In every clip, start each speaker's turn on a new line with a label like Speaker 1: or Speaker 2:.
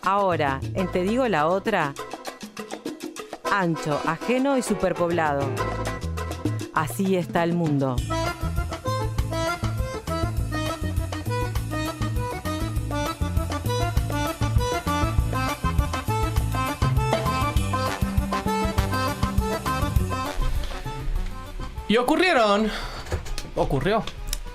Speaker 1: Ahora, en Te digo la otra, ancho, ajeno y superpoblado. Así está el mundo.
Speaker 2: Y ocurrió,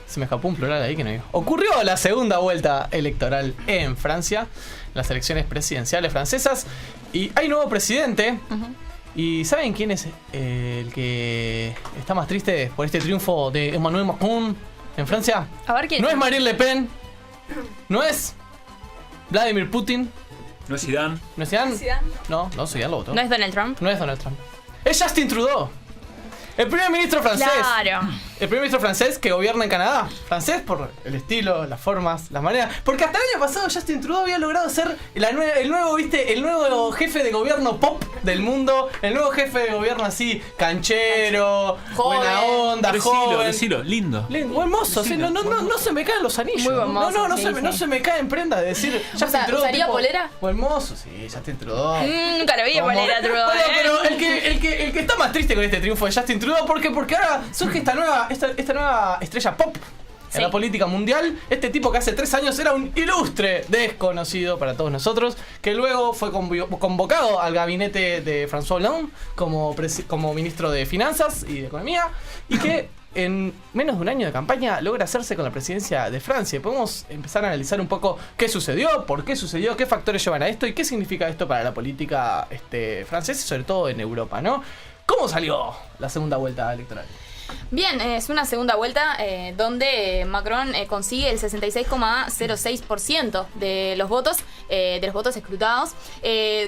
Speaker 2: se me escapó un plural ahí que no digo. Ocurrió la segunda vuelta electoral en Francia, las elecciones presidenciales francesas, y hay nuevo presidente. ¿Y saben quién es el que está más triste por este triunfo de Emmanuel Macron en Francia?
Speaker 3: A ver quién.
Speaker 2: No es Marine Le Pen, no es Vladimir Putin,
Speaker 4: No es Zidane.
Speaker 2: no es Zidane.
Speaker 3: Zidane.
Speaker 2: No, Zidane lo votó.
Speaker 3: ¿No es Donald Trump?
Speaker 2: No es Donald Trump. Es Justin Trudeau. El primer ministro francés.
Speaker 3: Claro.
Speaker 2: El primer ministro francés que gobierna en Canadá. Francés por el estilo, las formas, las maneras. Porque hasta el año pasado Justin Trudeau había logrado ser el nuevo jefe de gobierno pop del mundo. El nuevo jefe de gobierno así, canchero,
Speaker 3: Joven.
Speaker 2: buena onda, joven.
Speaker 4: Decilo, lindo.
Speaker 2: Buen mozo, sí, no se me caen los anillos.
Speaker 3: Muy buen mozo, sí,
Speaker 2: no se me cae en prenda de decir Justin Trudeau.
Speaker 3: ¿Usaría
Speaker 2: tipo,
Speaker 3: polera?
Speaker 2: Buen mozo, sí, Justin Trudeau.
Speaker 3: Nunca lo vi de polera, Trudeau.
Speaker 2: Bueno, pero el que está más triste con este triunfo de Justin Trudeau, porque ahora surge esta nueva estrella pop en la política mundial. Este tipo que hace 3 años era un ilustre desconocido para todos nosotros, que luego fue convocado al gabinete de François Hollande como ministro de Finanzas y de Economía, y que en menos de un año de campaña logra hacerse con la presidencia de Francia. Podemos empezar a analizar un poco qué sucedió, por qué sucedió, qué factores llevan a esto y qué significa esto para la política francesa y sobre todo en Europa, ¿no? ¿Cómo salió la segunda vuelta electoral?
Speaker 3: Bien, es una segunda vuelta donde Macron consigue el 66,06% de los votos escrutados,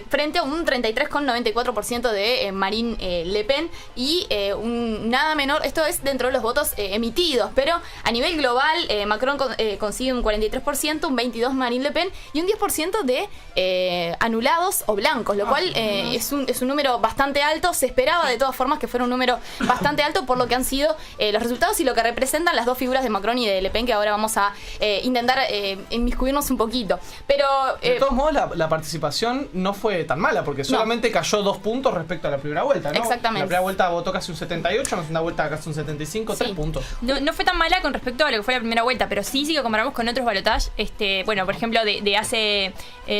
Speaker 3: frente a un 33,94% de Marine Le Pen y un nada menor, esto es dentro de los votos emitidos, pero a nivel global Macron consigue un 43%, un 22% Marine Le Pen y un 10% de anulados o blancos, lo cual es un número bastante alto. Se esperaba de todas formas que fuera un número bastante alto por lo que han sido los resultados y lo que representan las dos figuras de Macron y de Le Pen, que ahora vamos a intentar inmiscuirnos un poquito. Pero
Speaker 2: de todos modos la participación no fue tan mala, porque solamente cayó 2 puntos respecto a la primera vuelta, ¿no?
Speaker 3: Exactamente.
Speaker 2: La primera vuelta votó casi un 78, en la segunda vuelta casi un 75, 3 puntos.
Speaker 5: No fue tan mala con respecto a lo que fue la primera vuelta, pero sí que comparamos con otros balotajes. Bueno, por ejemplo, de hace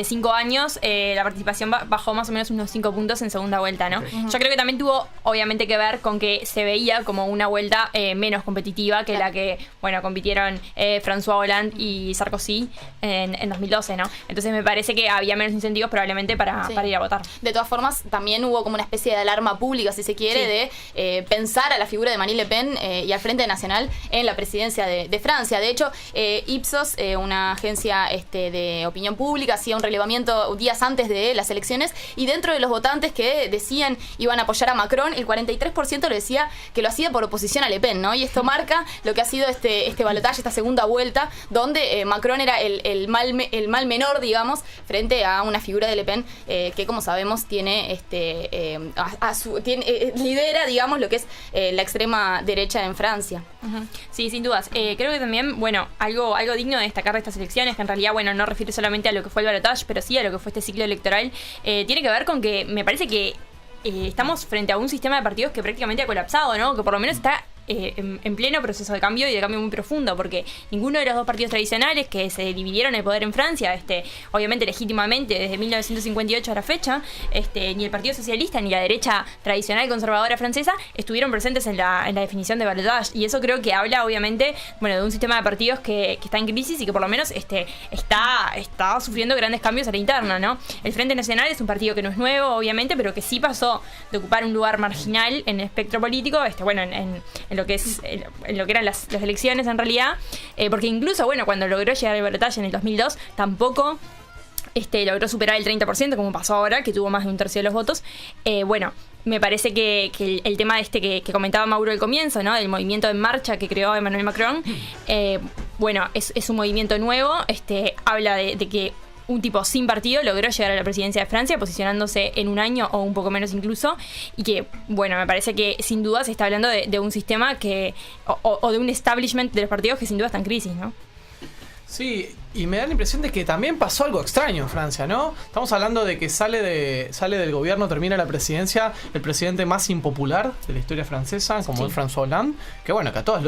Speaker 5: 5 años, la participación bajó más o menos unos 5 puntos en segunda vuelta, ¿no?
Speaker 2: Okay.
Speaker 5: Yo creo que también tuvo, obviamente, que ver con que se veía como una vuelta menos competitiva que la que, bueno, compitieron François Hollande y Sarkozy en 2012, ¿no? Entonces me parece que había menos incentivos probablemente para ir a votar.
Speaker 3: De todas formas, también hubo como una especie de alarma pública, si se quiere, de pensar a la figura de Marine Le Pen y al Frente Nacional en la presidencia de Francia. De hecho, Ipsos, una agencia de opinión pública, hacía un relevamiento días antes de las elecciones y dentro de los votantes que decían iban a apoyar a Macron, el 43% le decía que lo hacía por oposición a Le Pen, ¿no? Y esto marca lo que ha sido este balotaje, esta segunda vuelta, donde Macron era el mal menor, digamos, frente a una figura de Le Pen que, como sabemos, tiene lidera, digamos, lo que es la extrema derecha en Francia.
Speaker 5: Uh-huh. Sí, sin dudas. Creo que también, bueno, algo digno de destacar de estas elecciones, que en realidad, bueno, no refiere solamente a lo que fue el balotaje, pero sí a lo que fue este ciclo electoral, tiene que ver con que me parece que estamos frente a un sistema de partidos que prácticamente ha colapsado, ¿no? Que por lo menos está en pleno proceso de cambio y de cambio muy profundo, porque ninguno de los dos partidos tradicionales que se dividieron el poder en Francia, obviamente legítimamente desde 1958 a la fecha, ni el Partido Socialista ni la derecha tradicional conservadora francesa estuvieron presentes en la definición de balotage, y eso creo que habla obviamente, bueno, de un sistema de partidos que está en crisis y que por lo menos está sufriendo grandes cambios a la interna, ¿no? El Frente Nacional es un partido que no es nuevo, obviamente, pero que sí pasó de ocupar un lugar marginal en el espectro político, bueno, en lo que eran las elecciones en realidad, porque incluso, bueno, cuando logró llegar al balotaje en el 2002, tampoco logró superar el 30%, como pasó ahora, que tuvo más de un tercio de los votos. Bueno, me parece que el tema que comentaba Mauro al comienzo, ¿no? Del movimiento en marcha que creó Emmanuel Macron, bueno, es un movimiento nuevo, habla de que un tipo sin partido logró llegar a la presidencia de Francia, posicionándose en un año o un poco menos incluso, y que, bueno, me parece que sin duda se está hablando de un sistema o de un establishment de los partidos que sin duda está en crisis, ¿no?
Speaker 2: Sí, Y me da la impresión de que también pasó algo extraño en Francia, ¿no? Estamos hablando de que sale del gobierno, termina la presidencia, el presidente más impopular de la historia francesa, como es François Hollande, que bueno, que a todas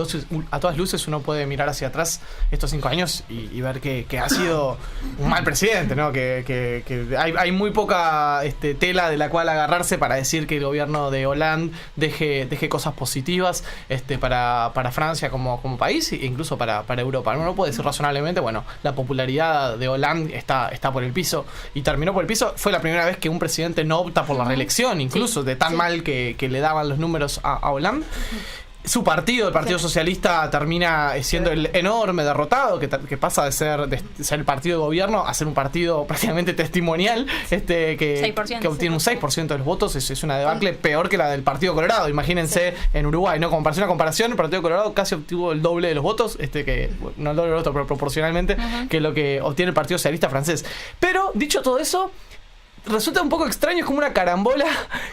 Speaker 2: luces uno puede mirar hacia atrás estos 5 años y ver que ha sido un mal presidente, ¿no? Que hay muy poca tela de la cual agarrarse para decir que el gobierno de Hollande deje cosas positivas para Francia como país e incluso para Europa. Uno puede decir razonablemente, bueno, la popularidad de Hollande está por el piso y terminó por el piso. Fue la primera vez que un presidente no opta por la reelección, incluso de tan mal que le daban los números a Hollande. Su partido, el Partido Socialista, termina siendo el enorme derrotado, que pasa de ser el partido de gobierno a ser un partido prácticamente testimonial, que obtiene un 6% de los votos. Es una debacle peor que la del Partido Colorado. Imagínense en Uruguay, ¿no? Como para hacer una comparación, el Partido Colorado casi obtuvo el doble de los votos, que no el doble de los votos, pero proporcionalmente, que lo que obtiene el Partido Socialista francés. Pero, dicho todo eso, resulta un poco extraño, es como una carambola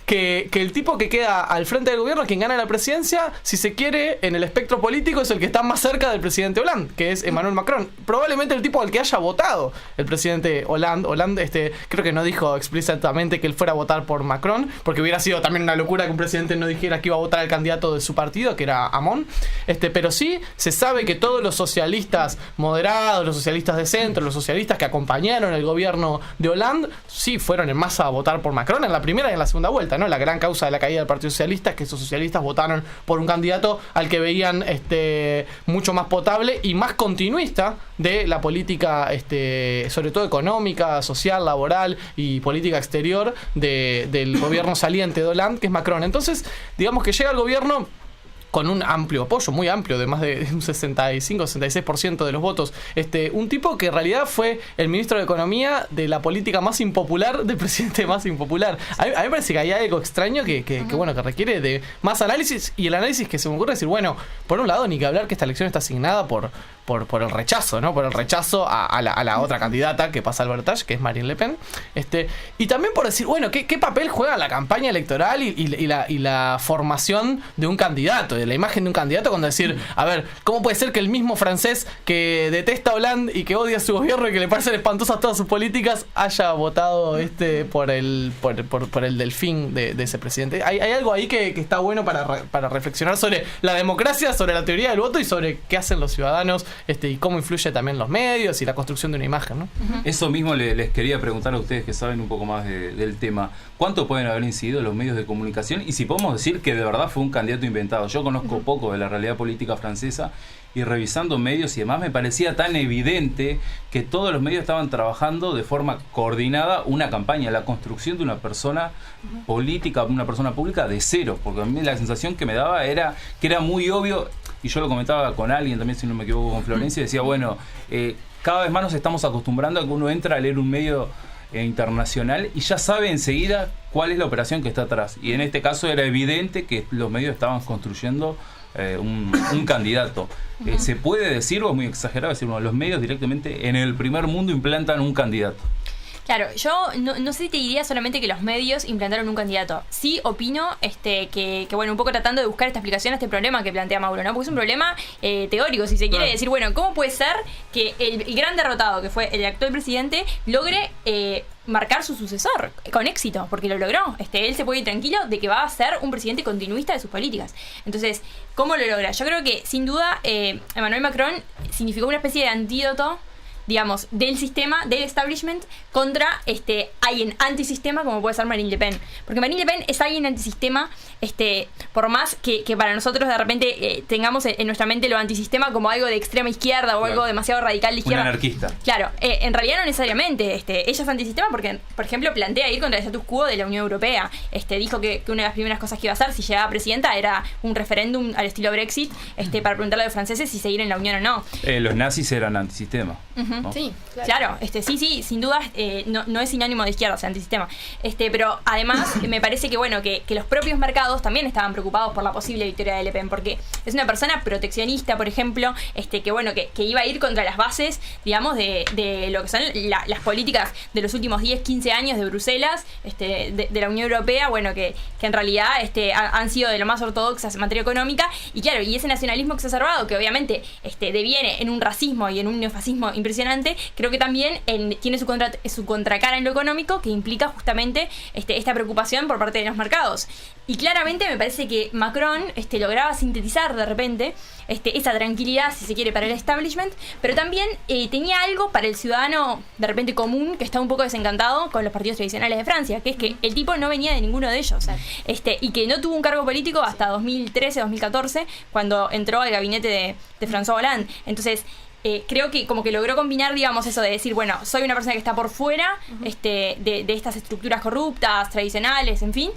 Speaker 2: que el tipo que queda al frente del gobierno, quien gana la presidencia, si se quiere, en el espectro político, es el que está más cerca del presidente Hollande, que es Emmanuel Macron. Probablemente el tipo al que haya votado el presidente Hollande. Hollande, creo que no dijo explícitamente que él fuera a votar por Macron, porque hubiera sido también una locura que un presidente no dijera que iba a votar al candidato de su partido, que era Hamon. Pero sí se sabe que todos los socialistas moderados, los socialistas de centro, los socialistas que acompañaron el gobierno de Hollande, sí fueron en masa a votar por Macron en la primera y en la segunda vuelta, ¿no? La gran causa de la caída del Partido Socialista es que esos socialistas votaron por un candidato al que veían mucho más potable y más continuista de la política, sobre todo económica, social, laboral y política exterior del gobierno saliente de Hollande, que es Macron. Entonces, digamos que llega al gobierno con un amplio apoyo, muy amplio, de más de un 65-66% de los votos. Un tipo que en realidad fue el ministro de Economía de la política más impopular, del presidente más impopular. A mí me parece que hay algo extraño que requiere de más análisis, y el análisis que se me ocurre es decir, bueno, por un lado, ni que hablar que esta elección está asignada por el rechazo, ¿no? Por el rechazo a la otra candidata que pasa al balotaje, que es Marine Le Pen. Y también por decir, bueno, ¿qué papel juega la campaña electoral y la formación de un candidato, de la imagen de un candidato, cuando decir, a ver, ¿cómo puede ser que el mismo francés que detesta a Hollande y que odia su gobierno y que le parecen espantosas todas sus políticas haya votado por el delfín de ese presidente? Hay algo ahí que está bueno para reflexionar sobre la democracia, sobre la teoría del voto y sobre qué hacen los ciudadanos, y cómo influye también los medios y la construcción de una imagen, ¿no?
Speaker 4: Eso mismo les quería preguntar a ustedes que saben un poco más del tema. ¿Cuánto pueden haber incidido los medios de comunicación? Y si podemos decir que de verdad fue un candidato inventado. Yo conozco poco de la realidad política francesa y revisando medios y demás me parecía tan evidente que todos los medios estaban trabajando de forma coordinada una campaña, la construcción de una persona política, una persona pública de cero, porque a mí la sensación que me daba era que era muy obvio, y yo lo comentaba con alguien también, si no me equivoco, con Florencia, y decía, bueno, cada vez más nos estamos acostumbrando a que uno entra a leer un medio internacional y ya sabe enseguida cuál es la operación que está atrás, y en este caso era evidente que los medios estaban construyendo un candidato. ¿Se puede decir, o es muy exagerado decir, bueno, los medios directamente en el primer mundo implantan un candidato?
Speaker 5: Claro, yo no sé si te diría solamente que los medios implantaron un candidato. Sí opino que bueno, un poco tratando de buscar esta explicación a este problema que plantea Mauro, ¿no? Porque es un problema teórico, si se quiere decir, bueno, ¿cómo puede ser que el gran derrotado, que fue el actual presidente, logre marcar su sucesor con éxito? Porque lo logró. Él se puede ir tranquilo de que va a ser un presidente continuista de sus políticas. Entonces, ¿cómo lo logra? Yo creo que, sin duda, Emmanuel Macron significó una especie de antídoto, digamos, del sistema, del establishment, contra alguien antisistema como puede ser Marine Le Pen. Porque Marine Le Pen es alguien antisistema, por más que para nosotros de repente tengamos en nuestra mente lo antisistema como algo de extrema izquierda o algo demasiado radical de izquierda.
Speaker 4: Un anarquista.
Speaker 5: Claro, en realidad no necesariamente. Ella es antisistema porque, por ejemplo, plantea ir contra el status quo de la Unión Europea. Dijo que una de las primeras cosas que iba a hacer si llegaba presidenta era un referéndum al estilo Brexit, para preguntarle a los franceses si seguir en la Unión o no.
Speaker 4: Los nazis eran antisistema. ¿No?
Speaker 5: Sí, claro, sí, sin duda no es sinónimo de izquierda, o sea, antisistema. Pero además me parece que bueno, que los propios mercados también estaban preocupados por la posible victoria de Le Pen, porque es una persona proteccionista, por ejemplo, que iba a ir contra las bases, digamos, de lo que son las políticas de los últimos 10-15 años de Bruselas, de la Unión Europea, bueno, que en realidad han sido de lo más ortodoxas en materia económica, y claro, y ese nacionalismo exacerbado que obviamente deviene en un racismo y en un neofascismo impresionante, impresionante, creo que también tiene su contracara en lo económico, que implica justamente esta preocupación por parte de los mercados. Y claramente me parece que Macron lograba sintetizar de repente esa tranquilidad, si se quiere, para el establishment, pero también tenía algo para el ciudadano de repente común que está un poco desencantado con los partidos tradicionales de Francia, que es que el tipo no venía de ninguno de ellos, y que no tuvo un cargo político hasta 2013-2014, cuando entró al gabinete de François Hollande. Entonces, creo que como que logró combinar, digamos, eso de decir, bueno, soy una persona que está por fuera de estas estructuras corruptas, tradicionales, en fin,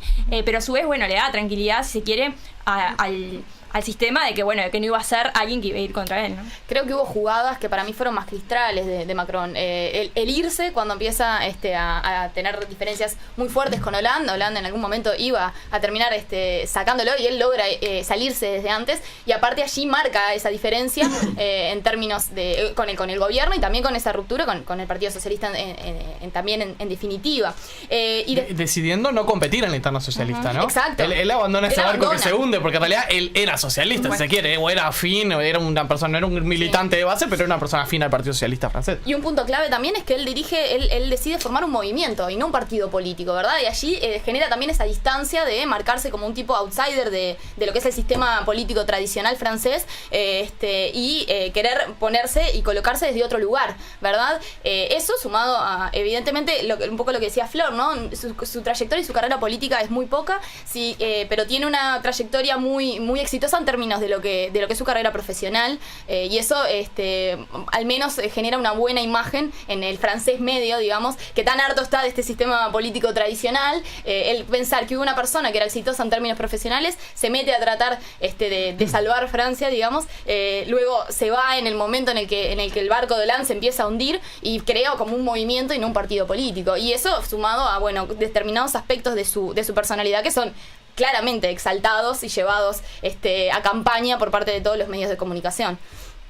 Speaker 5: pero a su vez, bueno, le da tranquilidad, si se quiere, al sistema de que, bueno, de que no iba a ser alguien que iba a ir contra él, ¿no?
Speaker 3: Creo que hubo jugadas que para mí fueron magistrales de Macron. El irse cuando empieza a tener diferencias muy fuertes con Hollande. Hollande en algún momento iba a terminar sacándolo y él logra salirse desde antes. Y aparte allí marca esa diferencia en términos con el gobierno y también con esa ruptura con el Partido Socialista también en definitiva.
Speaker 2: Decidiendo no competir en la interna socialista, ¿no?
Speaker 3: Exacto.
Speaker 2: Él abandona ese barco que se hunde, porque en realidad él era socialista, si se quiere, o era afín, o era una persona, no era un militante de base, pero era una persona afín al Partido Socialista francés.
Speaker 3: Y un punto clave también es que él decide formar un movimiento y no un partido político, ¿verdad? Y allí genera también esa distancia de marcarse como un tipo outsider de lo que es el sistema político tradicional francés, y querer ponerse y colocarse desde otro lugar, ¿verdad? Eso sumado a, evidentemente, un poco lo que decía Flor, ¿no? Su trayectoria y su carrera política es muy poca, sí, pero tiene una trayectoria muy, muy exitosa en términos de lo que es su carrera profesional, y eso al menos genera una buena imagen en el francés medio, digamos, que tan harto está de este sistema político tradicional. El pensar que una persona que era exitosa en términos profesionales se mete a tratar de salvar Francia, digamos, luego se va en el momento en el que el barco de Hollande se empieza a hundir y crea como un movimiento y no un partido político, y eso sumado a, bueno, determinados aspectos de su personalidad que son claramente exaltados y llevados a campaña por parte de todos los medios de comunicación.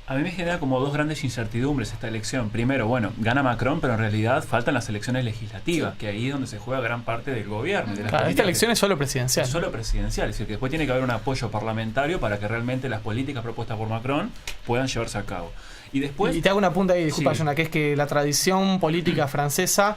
Speaker 4: A mí me genera como dos grandes incertidumbres esta elección. Primero, bueno, gana Macron, pero en realidad faltan las elecciones legislativas, que ahí es donde se juega gran parte del gobierno. De
Speaker 2: claro, esta elección es solo presidencial.
Speaker 4: Es solo presidencial, es decir, que después tiene que haber un apoyo parlamentario para que realmente las políticas propuestas por Macron puedan llevarse a cabo. Y después...
Speaker 2: Y te hago una punta ahí, disculpa, Jonah, que es que la tradición política francesa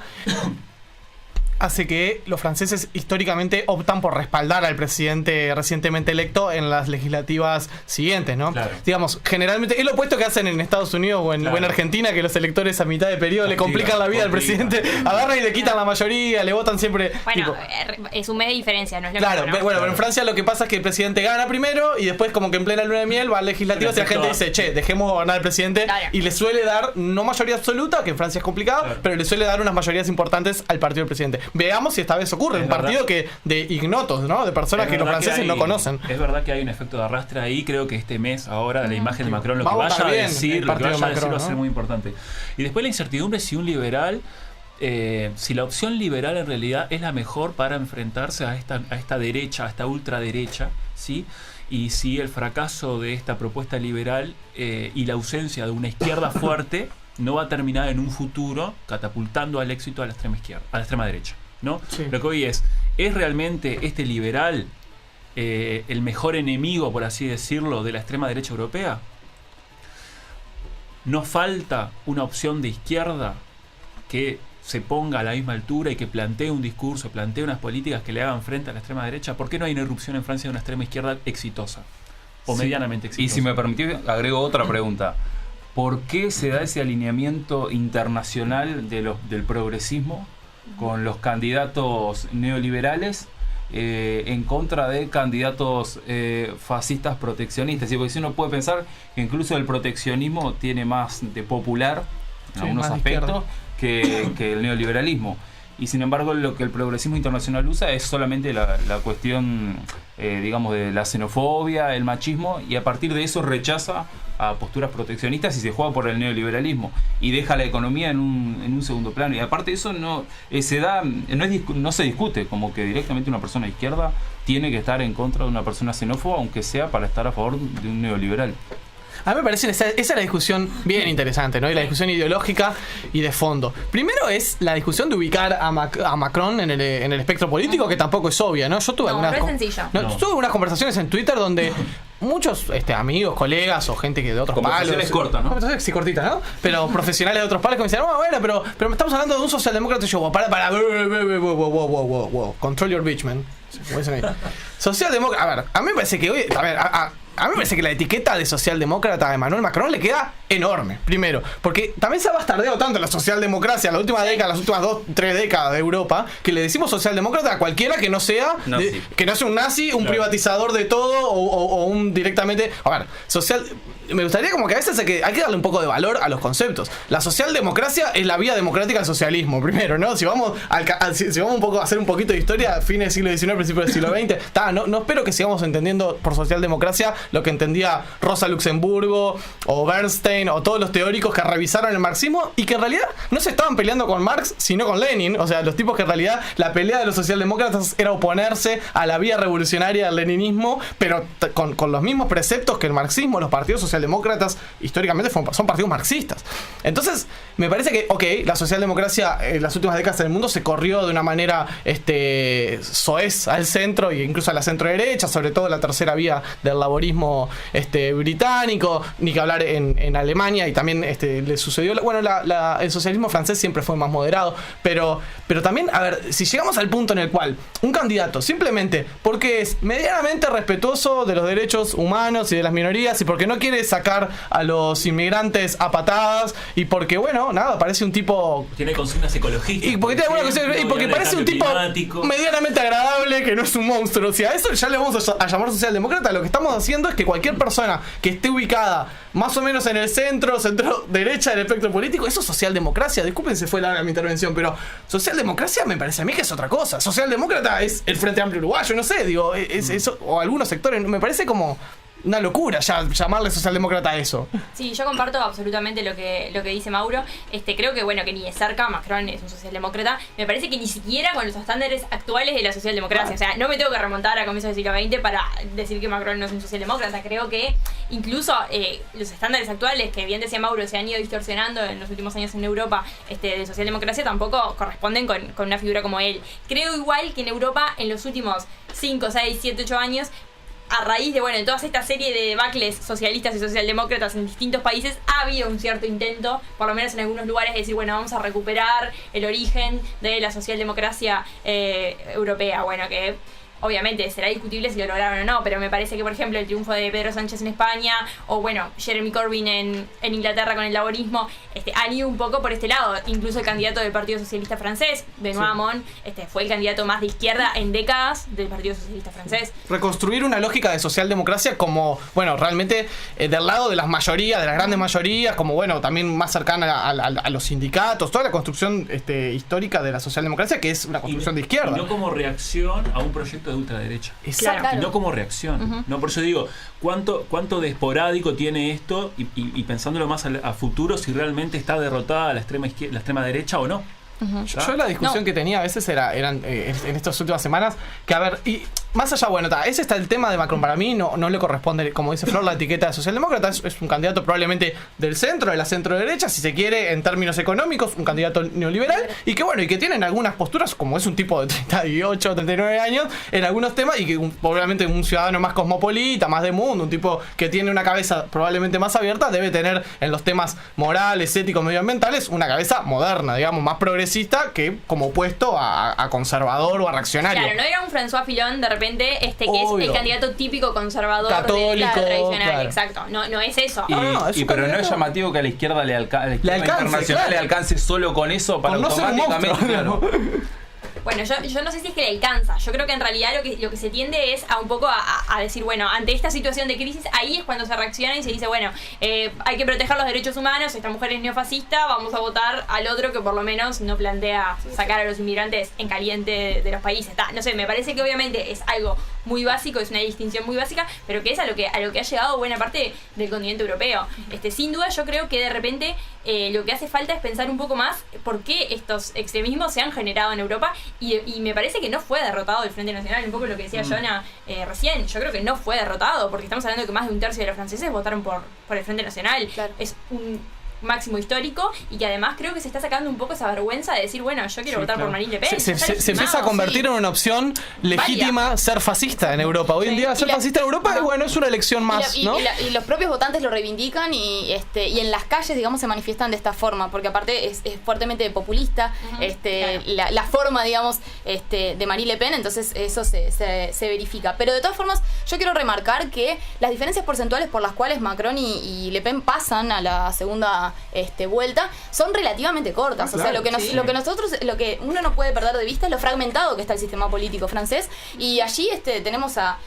Speaker 2: hace que los franceses históricamente optan por respaldar al presidente recientemente electo en las legislativas siguientes, ¿no? Claro. Digamos, generalmente es lo opuesto que hacen en Estados Unidos o en Argentina, que los electores a mitad de periodo le complican la vida al presidente, agarran y le quitan la mayoría, le votan siempre.
Speaker 5: Bueno, es un mes de diferencia, ¿no? Es lo
Speaker 2: claro,
Speaker 5: mismo, ¿no?
Speaker 2: Bueno, pero en Francia lo que pasa es que el presidente gana primero y después como que en plena luna de miel va al legislativo y la gente dice, che, dejemos gobernar al presidente, y le suele dar, no mayoría absoluta, que en Francia es complicado, pero le suele dar unas mayorías importantes al partido del presidente. Veamos si esta vez ocurre, un partido que de ignotos, ¿no? De personas que los franceses no conocen.
Speaker 4: Es verdad que hay un efecto de arrastre ahí, creo que este mes ahora de la imagen de Macron, lo que vaya a decir, va a ser muy importante. Y después la incertidumbre si un liberal, si la opción liberal en realidad es la mejor para enfrentarse a esta derecha, a esta ultraderecha, ¿sí? Y si el fracaso de esta propuesta liberal y la ausencia de una izquierda fuerte no va a terminar en un futuro catapultando al éxito a la extrema izquierda, a la extrema derecha, ¿no? Sí. Lo que hoy ¿es realmente este liberal el mejor enemigo, por así decirlo, de la extrema derecha europea? ¿No falta una opción de izquierda que se ponga a la misma altura y que plantee un discurso, plantee unas políticas que le hagan frente a la extrema derecha? ¿Por qué no hay una irrupción en Francia de una extrema izquierda exitosa o medianamente exitosa? Y si me permitís, agrego otra pregunta. ¿Por qué se da ese alineamiento internacional del progresismo con los candidatos neoliberales en contra de candidatos fascistas proteccionistas? ¿Sí? Porque si uno puede pensar que incluso el proteccionismo tiene más de popular en algunos aspectos que el neoliberalismo. Y sin embargo lo que el progresismo internacional usa es solamente la cuestión, digamos, de la xenofobia, el machismo, y a partir de eso rechaza a posturas proteccionistas y se juega por el neoliberalismo y deja la economía en un segundo plano. Y aparte de eso no se discute como que directamente una persona de izquierda tiene que estar en contra de una persona xenófoba, aunque sea para estar a favor de un neoliberal.
Speaker 2: A mí me parece esa es la discusión bien interesante, ¿no? Y la discusión ideológica y de fondo. Primero es la discusión de ubicar a Macron en el espectro político, que tampoco es obvia, ¿no? Yo tuve
Speaker 5: no es sencillo.
Speaker 2: Tuve unas conversaciones en Twitter donde muchos amigos, colegas o gente que de otros palos.
Speaker 4: Conversaciones cortas, ¿no?
Speaker 2: Conversaciones sí, cortitas, ¿no? Pero profesionales de otros palos que me decían, bueno, pero estamos hablando de un socialdemócrata. Y yo, wow, control your bitch, man. Socialdemócrata, a ver, a mí me parece que hoy, a mí me parece que la etiqueta de socialdemócrata de Emmanuel Macron le queda enorme, primero, porque también se ha bastardeado tanto la socialdemocracia en la última década, las últimas 2-3 décadas de Europa, que le decimos socialdemócrata a cualquiera que no sea que no sea un nazi, un privatizador de todo o un directamente, a ver, me gustaría como que a veces hay que darle un poco de valor a los conceptos. La socialdemocracia es la vía democrática del socialismo, primero, ¿no? Si vamos un poco a hacer un poquito de historia, fines del siglo XIX, principios del siglo XX, no espero que sigamos entendiendo por socialdemocracia lo que entendía Rosa Luxemburgo o Bernstein o todos los teóricos que revisaron el marxismo y que en realidad no se estaban peleando con Marx, sino con Lenin. O sea, los tipos que en realidad la pelea de los socialdemócratas era oponerse a la vía revolucionaria del leninismo, pero con los mismos preceptos que el marxismo. Los partidos socialdemócratas históricamente son partidos marxistas. Entonces, me parece que, la socialdemocracia en las últimas décadas del mundo se corrió de una manera soez al centro e incluso a la centro derecha, sobre todo la tercera vía del laborismo británico, ni que hablar en Alemania, y también le sucedió, el socialismo francés siempre fue más moderado, pero también, a ver, si llegamos al punto en el cual un candidato simplemente porque es medianamente respetuoso de los derechos humanos y de las minorías y porque no quiere sacar a los inmigrantes a patadas y porque, parece un tipo...
Speaker 6: Tiene consignas ecologistas.
Speaker 2: Y porque parece un tipo climático, medianamente agradable, que no es un monstruo. O sea, eso ya le vamos a llamar socialdemócrata. Lo que estamos haciendo es que cualquier persona que esté ubicada más o menos en el centro derecha del espectro político, eso es socialdemocracia. Disculpen si fue larga mi intervención, pero socialdemocracia me parece a mí que es otra cosa. Socialdemócrata es el Frente Amplio Uruguayo, no sé, es eso, o algunos sectores, me parece como una locura ya llamarle socialdemócrata a eso.
Speaker 5: Sí, yo comparto absolutamente lo que dice Mauro. Creo que ni de cerca Macron es un socialdemócrata. Me parece que ni siquiera con los estándares actuales de la socialdemocracia. O sea, no me tengo que remontar a comienzos del siglo XX para decir que Macron no es un socialdemócrata. Creo que incluso los estándares actuales, que bien decía Mauro, se han ido distorsionando en los últimos años en Europa de socialdemocracia, tampoco corresponden con una figura como él. Creo igual que en Europa en los últimos 5, 6, 7, 8 años, a raíz de toda esta serie de debacles socialistas y socialdemócratas en distintos países, ha habido un cierto intento, por lo menos en algunos lugares, de decir, vamos a recuperar el origen de la socialdemocracia europea. Que obviamente será discutible si lo lograron o no, pero me parece que, por ejemplo, el triunfo de Pedro Sánchez en España o, Jeremy Corbyn en Inglaterra con el laborismo, han ido un poco por este lado. Incluso el candidato del Partido Socialista francés, Benoît Hamon, fue el candidato más de izquierda en décadas del Partido Socialista francés.
Speaker 2: Reconstruir una lógica de socialdemocracia como, realmente del lado de las mayorías, de las grandes mayorías, como, también más cercana a los sindicatos, toda la construcción histórica de la socialdemocracia, que es una construcción de izquierda.
Speaker 6: Y no como reacción a un proyecto de ultraderecha.
Speaker 2: Exacto.
Speaker 6: Y no como reacción. No, por eso digo, cuánto de esporádico tiene esto y pensándolo más a futuro, si realmente está derrotada la extrema derecha o no.
Speaker 2: Yo la discusión que tenía a veces eran en estas últimas semanas, que a ver, y más allá, ese está el tema de Macron. Para mí no le corresponde, como dice Flor, la etiqueta de socialdemócrata. Es un candidato probablemente del centro, de la centro derecha, si se quiere, en términos económicos, un candidato neoliberal, y que tienen algunas posturas, como es un tipo de 38, 39 años, en algunos temas, y que obviamente un ciudadano más cosmopolita, más de mundo, un tipo que tiene una cabeza probablemente más abierta, debe tener en los temas morales, éticos, medioambientales, una cabeza moderna, digamos, más progresista, que como opuesto a conservador o a reaccionario.
Speaker 5: Claro, no era un François Fillon de repente, que es el candidato típico conservador
Speaker 2: católico,
Speaker 5: de la tradicional,
Speaker 2: claro.
Speaker 5: exacto. No es eso.
Speaker 4: Pero no es llamativo que a la izquierda internacional le alcance solo con eso para
Speaker 2: por
Speaker 4: automáticamente.
Speaker 2: No
Speaker 5: Bueno, yo no sé si es que le alcanza. Yo creo que en realidad lo que se tiende es a un poco a decir, ante esta situación de crisis, ahí es cuando se reacciona y se dice, hay que proteger los derechos humanos, esta mujer es neofascista, vamos a votar al otro que por lo menos no plantea sacar a los inmigrantes en caliente de los países. No sé, me parece que obviamente es algo muy básico, es una distinción muy básica, pero que es a lo que ha llegado buena parte del continente europeo. Sin duda yo creo que de repente lo que hace falta es pensar un poco más por qué estos extremismos se han generado en Europa. Y me parece que no fue derrotado el Frente Nacional, un poco lo que decía Jonah recién. Yo creo que no fue derrotado, porque estamos hablando de que más de un tercio de los franceses votaron por el Frente Nacional.
Speaker 3: Claro.
Speaker 5: Es máximo histórico, y que además creo que se está sacando un poco esa vergüenza de decir, bueno, yo quiero votar por Marine Le Pen.
Speaker 2: Se empieza a convertir en una opción legítima ser fascista en Europa. Hoy en día ser fascista en Europa, bueno, es una elección más, ¿no?
Speaker 3: Y los propios votantes lo reivindican y en las calles, digamos, se manifiestan de esta forma, porque aparte es fuertemente populista la forma, digamos, de Marine Le Pen, entonces eso se verifica. Pero de todas formas, yo quiero remarcar que las diferencias porcentuales por las cuales Macron y Le Pen pasan a la segunda vuelta son relativamente cortas. O sea, lo que uno no puede perder de vista es lo fragmentado que está el sistema político francés, y allí tenemos a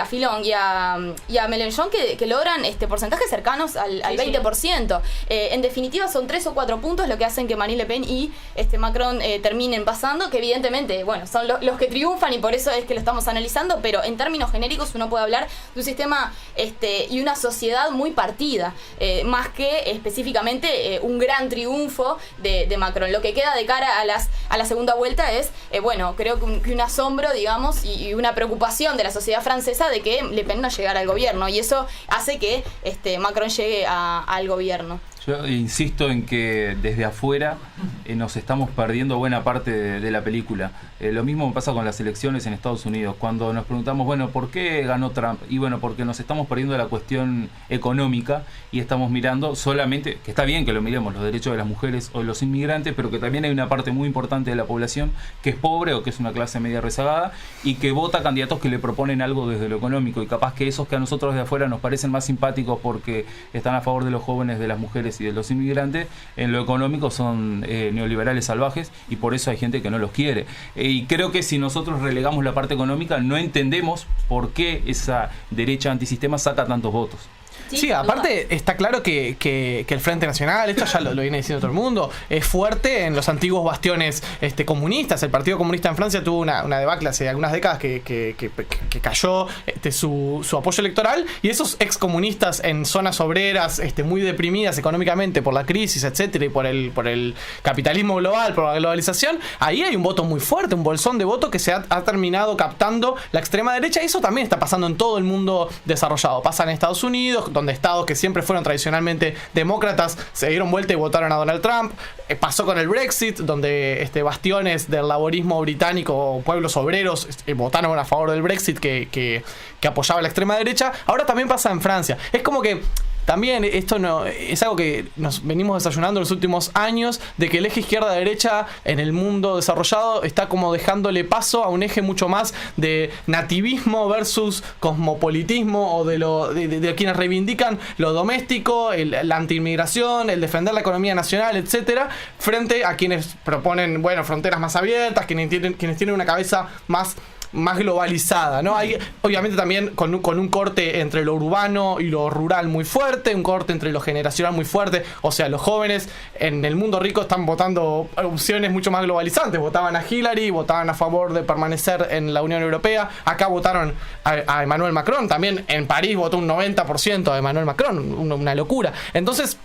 Speaker 3: Fillon y a Mélenchon que logran porcentajes cercanos al 20%. En definitiva, son 3 o 4 puntos lo que hacen que Marine Le Pen y Macron terminen pasando, que evidentemente, bueno, son los que triunfan, y por eso es que lo estamos analizando, pero en términos genéricos uno puede hablar de un sistema y una sociedad muy partida, más que específicamente un gran triunfo de Macron. Lo que queda de cara a la segunda vuelta es, creo que un asombro, digamos, y una preocupación de la sociedad francesa de que Le Pen no llegara al gobierno, y eso hace que Macron llegue al gobierno.
Speaker 4: Yo insisto en que desde afuera nos estamos perdiendo buena parte de la película. Lo mismo pasa con las elecciones en Estados Unidos. Cuando nos preguntamos, bueno, ¿por qué ganó Trump? Y bueno, porque nos estamos perdiendo la cuestión económica y estamos mirando solamente, que está bien que lo miremos, los derechos de las mujeres o de los inmigrantes, pero que también hay una parte muy importante de la población que es pobre o que es una clase media rezagada y que vota candidatos que le proponen algo desde lo económico, y capaz que esos que a nosotros de afuera nos parecen más simpáticos porque están a favor de los jóvenes, de las mujeres y de los inmigrantes, en lo económico son neoliberales salvajes, y por eso hay gente que no los quiere. Y creo que si nosotros relegamos la parte económica, no entendemos por qué esa derecha antisistema saca tantos votos.
Speaker 2: Sí, aparte está claro que el Frente Nacional, esto ya lo viene diciendo todo el mundo, es fuerte en los antiguos bastiones comunistas. El Partido Comunista en Francia tuvo una debacle hace algunas décadas que cayó su apoyo electoral, y esos excomunistas en zonas obreras muy deprimidas económicamente por la crisis, etcétera, y por el capitalismo global, por la globalización, ahí hay un voto muy fuerte, un bolsón de voto que se ha terminado captando la extrema derecha, y eso también está pasando en todo el mundo desarrollado. Pasa en Estados Unidos, donde estados que siempre fueron tradicionalmente demócratas se dieron vuelta y votaron a Donald Trump. Pasó con el Brexit, donde bastiones del laborismo británico, pueblos obreros, votaron a favor del Brexit que apoyaba la extrema derecha. Ahora también pasa en Francia. Es como que también esto no es algo que nos venimos desayunando en los últimos años, de que el eje izquierda-derecha en el mundo desarrollado está como dejándole paso a un eje mucho más de nativismo versus cosmopolitismo, o de quienes reivindican lo doméstico, la antiinmigración, el defender la economía nacional, etcétera, frente a quienes proponen, bueno, fronteras más abiertas, quienes tienen una cabeza más globalizada, ¿no? Hay obviamente también con un corte entre lo urbano y lo rural muy fuerte, un corte entre lo generacional muy fuerte. O sea, los jóvenes en el mundo rico están votando opciones mucho más globalizantes. Votaban a Hillary, votaban a favor de permanecer en la Unión Europea. Acá votaron a Emmanuel Macron. También en París votó un 90% a Emmanuel Macron, una locura. Entonces,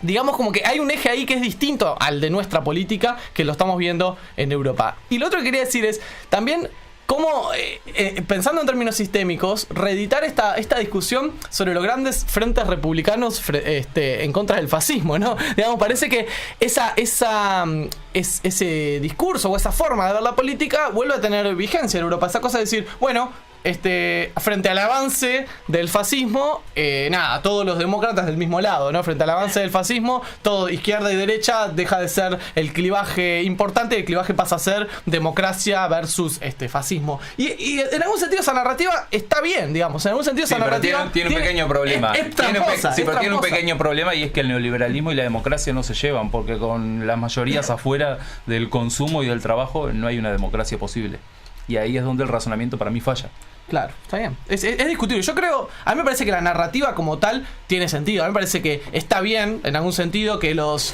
Speaker 2: digamos como que hay un eje ahí que es distinto al de nuestra política, que lo estamos viendo en Europa. Y lo otro que quería decir es también cómo, pensando en términos sistémicos, reeditar esta discusión sobre los grandes frentes republicanos en contra del fascismo, ¿no? Digamos, parece que ese discurso o esa forma de ver la política vuelve a tener vigencia en Europa. Esa cosa de decir, bueno, frente al avance del fascismo, todos los demócratas del mismo lado, ¿no? Frente al avance del fascismo, todo izquierda y derecha deja de ser el clivaje importante, el clivaje pasa a ser democracia versus fascismo. Y en algún sentido esa narrativa está bien, digamos, en algún sentido esa narrativa
Speaker 4: tiene un pequeño problema.
Speaker 2: Tiene
Speaker 4: un pequeño problema, y es que el neoliberalismo y la democracia no se llevan, porque con las mayorías afuera del consumo y del trabajo no hay una democracia posible. Y ahí es donde el razonamiento para mí falla.
Speaker 2: Claro, está bien. Es discutible. Yo creo, a mí me parece que la narrativa como tal tiene sentido. A mí me parece que está bien, en algún sentido, que los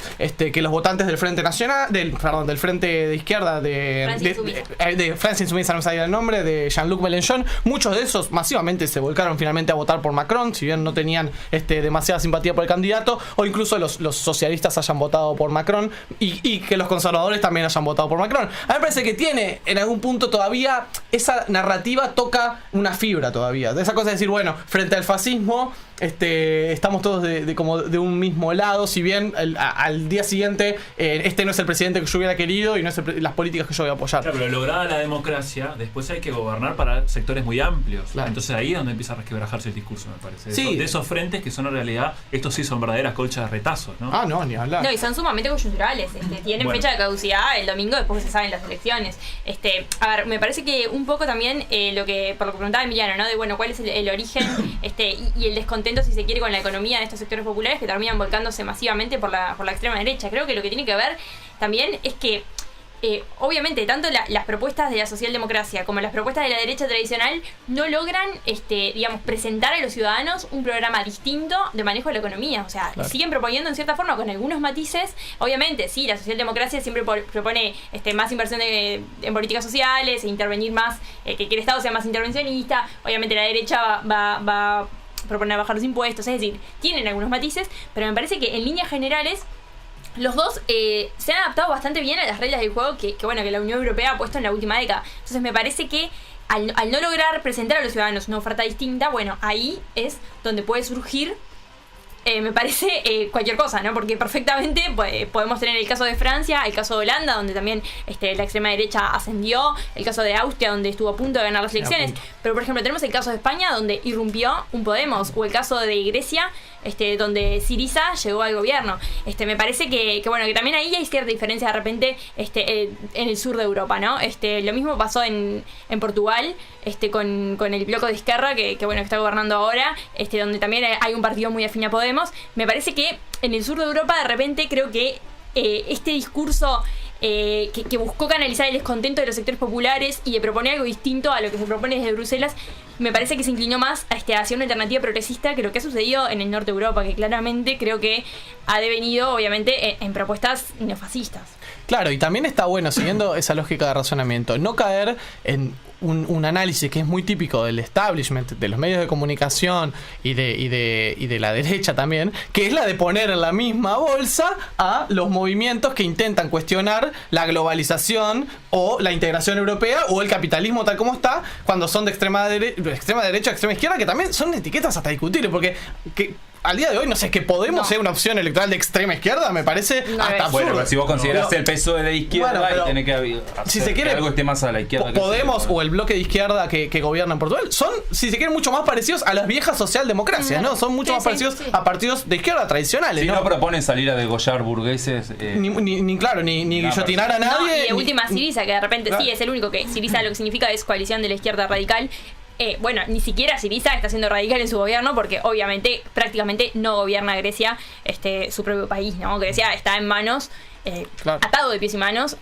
Speaker 2: votantes del Frente Nacional, del Frente de Izquierda de Francia Insumisa, no me salía el nombre, de Jean-Luc Mélenchon, muchos de esos masivamente se volcaron finalmente a votar por Macron, si bien no tenían demasiada simpatía por el candidato, o incluso los socialistas hayan votado por Macron, y que los conservadores también hayan votado por Macron. A mí me parece que tiene, en algún punto todavía, esa narrativa toca una fibra todavía. De esa cosa de decir, bueno, frente al fascismo, estamos todos como de un mismo lado, si bien al día siguiente este no es el presidente que yo hubiera querido y no es las políticas que yo voy a apoyar.
Speaker 6: Claro, pero lograda la democracia, después hay que gobernar para sectores muy amplios.
Speaker 2: Claro.
Speaker 6: Entonces ahí es donde empieza a resquebrajarse el discurso, me parece.
Speaker 2: Sí.
Speaker 6: De esos frentes que son en realidad, estos sí son verdaderas colchas de retazos, ¿no?
Speaker 2: Ah, no, ni hablar.
Speaker 5: No, y son sumamente coyunturales. Tienen
Speaker 6: Bueno.
Speaker 5: fecha de caducidad el domingo después que se saben las elecciones. A ver, me parece que un poco también por lo que preguntaba Emiliano, ¿no? De bueno, cuál es el origen y el descontento, si se quiere, con la economía de estos sectores populares que terminan volcándose masivamente por la extrema derecha. Creo que lo que tiene que ver también es que obviamente tanto las propuestas de la socialdemocracia como las propuestas de la derecha tradicional no logran digamos, presentar a los ciudadanos un programa distinto de manejo de la economía. O sea,
Speaker 2: Claro.
Speaker 5: siguen proponiendo en cierta forma con algunos matices. Obviamente, sí, la socialdemocracia siempre propone más inversión en políticas sociales, e intervenir más, que el Estado sea más intervencionista. Obviamente la derecha va a proponer bajar los impuestos, es decir, tienen algunos matices, pero me parece que en líneas generales los dos se han adaptado bastante bien a las reglas del juego que la Unión Europea ha puesto en la última década. Entonces me parece que al no lograr presentar a los ciudadanos una oferta distinta, ahí es donde puede surgir me parece cualquier cosa, ¿no? Porque perfectamente podemos tener el caso de Francia, el caso de Holanda, donde también la extrema derecha ascendió, el caso de Austria, donde estuvo a punto de ganar las elecciones, pero por ejemplo tenemos el caso de España, donde irrumpió un Podemos, o el caso de Grecia, donde Syriza llegó al gobierno. Me parece que también ahí hay cierta diferencia de repente en el sur de Europa, ¿no? Lo mismo pasó en Portugal, con el bloque de Esquerra, que está gobernando ahora, donde también hay un partido muy afín a Podemos. Me parece que en el sur de Europa de repente creo que este discurso que buscó canalizar el descontento de los sectores populares y de proponer algo distinto a lo que se propone desde Bruselas, me parece que se inclinó más hacia una alternativa progresista que lo que ha sucedido en el norte de Europa, que claramente creo que ha devenido obviamente en propuestas neofascistas.
Speaker 2: Claro, y también está bueno, siguiendo esa lógica de razonamiento, no caer en un análisis que es muy típico del establishment, de los medios de comunicación y de la derecha también, que es la de poner en la misma bolsa a los movimientos que intentan cuestionar la globalización o la integración europea o el capitalismo tal como está, cuando son de extrema derecha, extrema izquierda, que también son etiquetas hasta discutibles, porque al día de hoy, no sé, que Podemos sea una opción electoral de extrema izquierda, me parece hasta absurdo.
Speaker 4: Bueno, pero si vos considerás el peso de la izquierda y tenés que hacer
Speaker 2: si se quiere,
Speaker 4: que algo esté más a la izquierda.
Speaker 2: Podemos o el bloque de izquierda que gobierna en Portugal son, si se quiere, mucho más parecidos a las viejas socialdemocracias, ¿no? Son mucho más parecidos a partidos de izquierda tradicionales,
Speaker 4: Si no proponen salir a degollar burgueses.
Speaker 2: Ni guillotinar a nadie.
Speaker 5: Y de última Syriza, que de repente sí es el único que Syriza lo que significa es coalición de la izquierda radical. Ni siquiera Syriza está siendo radical en su gobierno, porque obviamente prácticamente no gobierna Grecia, su propio país, ¿no? Grecia está en manos, atado de pies y manos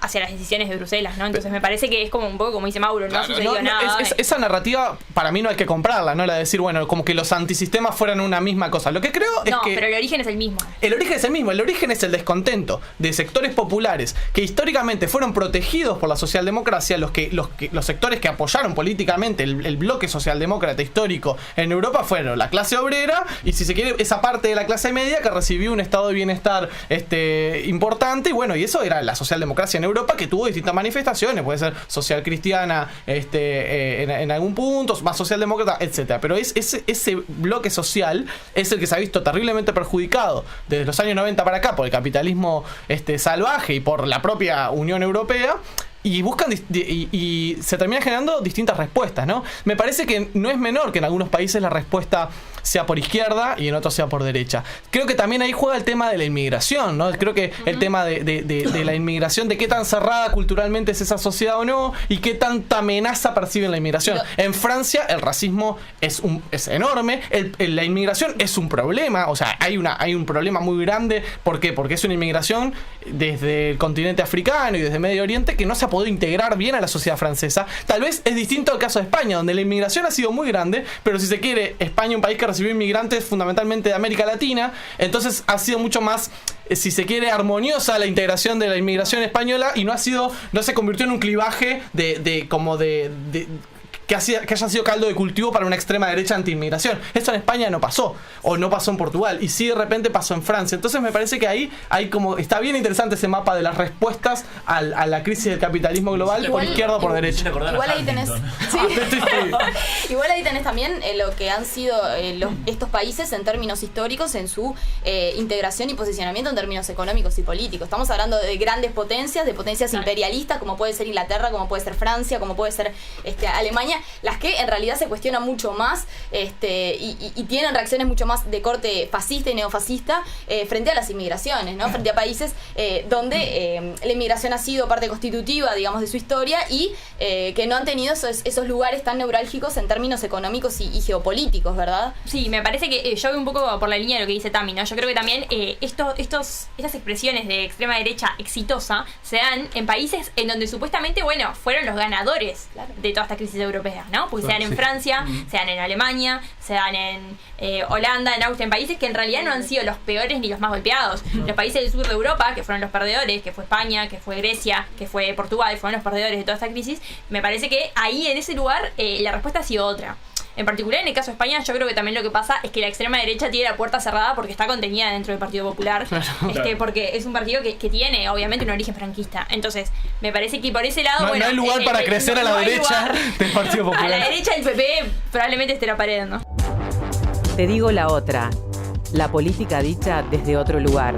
Speaker 5: hacia las decisiones de Bruselas, ¿no? Entonces me parece que es como un poco como dice Mauro, no ha sucedido nada.
Speaker 2: Esa narrativa para mí no hay que comprarla, ¿no? La de decir, bueno, como que los antisistemas fueran una misma cosa. Lo que creo es que...
Speaker 5: No, pero el origen es el mismo.
Speaker 2: El origen es el mismo, el origen es el descontento de sectores populares que históricamente fueron protegidos por la socialdemocracia, los sectores que apoyaron políticamente el bloque socialdemócrata histórico en Europa fueron la clase obrera y, si se quiere, esa parte de la clase media que recibió un estado de bienestar importante, y eso era la socialdemocracia en Europa, que tuvo distintas manifestaciones, puede ser social cristiana en algún punto, más socialdemócrata, etcétera. Pero ese bloque social es el que se ha visto terriblemente perjudicado desde los años 90 para acá por el capitalismo salvaje y por la propia Unión Europea. Y buscan y se terminan generando distintas respuestas, ¿no? Me parece que no es menor que en algunos países la respuesta sea por izquierda y en otros sea por derecha. Creo que también ahí juega el tema de la inmigración, ¿no? Creo que el tema de la inmigración, de qué tan cerrada culturalmente es esa sociedad o no, y qué tanta amenaza perciben la inmigración. En Francia el racismo es enorme, la inmigración es un problema, o sea, hay un problema muy grande. ¿Por qué? Porque es una inmigración desde el continente africano y desde Medio Oriente que no se ha podido integrar bien a la sociedad francesa. Tal vez es distinto al caso de España, donde la inmigración ha sido muy grande, pero si se quiere, España es un país que recibió inmigrantes fundamentalmente de América Latina, entonces ha sido mucho más, si se quiere, armoniosa la integración de la inmigración española y no se convirtió en un clivaje que haya sido caldo de cultivo para una extrema derecha anti-inmigración. Esto en España no pasó, o no pasó en Portugal, y sí de repente pasó en Francia. Entonces me parece que ahí hay como, está bien interesante ese mapa de las respuestas a la crisis del capitalismo global, por izquierda o por derecha.
Speaker 3: Igual ahí tenés, sí. Igual ahí tenés también lo que han sido estos países en términos históricos, en su integración y posicionamiento en términos económicos y políticos. Estamos hablando de grandes potencias, de potencias imperialistas, como puede ser Inglaterra, como puede ser Francia, como puede ser Alemania, las que en realidad se cuestionan mucho más y tienen reacciones mucho más de corte fascista y neofascista frente a las inmigraciones, ¿no? Frente a países donde la inmigración ha sido parte constitutiva, digamos, de su historia y que no han tenido esos lugares tan neurálgicos en términos económicos y geopolíticos, ¿verdad?
Speaker 5: Sí, me parece que yo voy un poco por la línea de lo que dice Tami, ¿no? Yo creo que también estas expresiones de extrema derecha exitosa se dan en países en donde supuestamente, bueno, fueron los ganadores de toda esta crisis europea, ¿no? Porque se dan en Francia, se dan en Alemania, se dan en Holanda, en Austria, en países que en realidad no han sido los peores ni los más golpeados. Los países del sur de Europa, que fueron los perdedores, que fue España, que fue Grecia, que fue Portugal, fueron los perdedores de toda esta crisis, me parece que ahí en ese lugar la respuesta ha sido otra. En particular, en el caso de España, yo creo que también lo que pasa es que la extrema derecha tiene la puerta cerrada porque está contenida dentro del Partido Popular. Porque es un partido que tiene, obviamente, un origen franquista. Entonces, me parece que por ese lado...
Speaker 2: No hay lugar para crecer a la derecha del Partido Popular.
Speaker 5: A la derecha del PP probablemente esté la pared, ¿no?
Speaker 1: Te digo la otra. La política dicha desde otro lugar.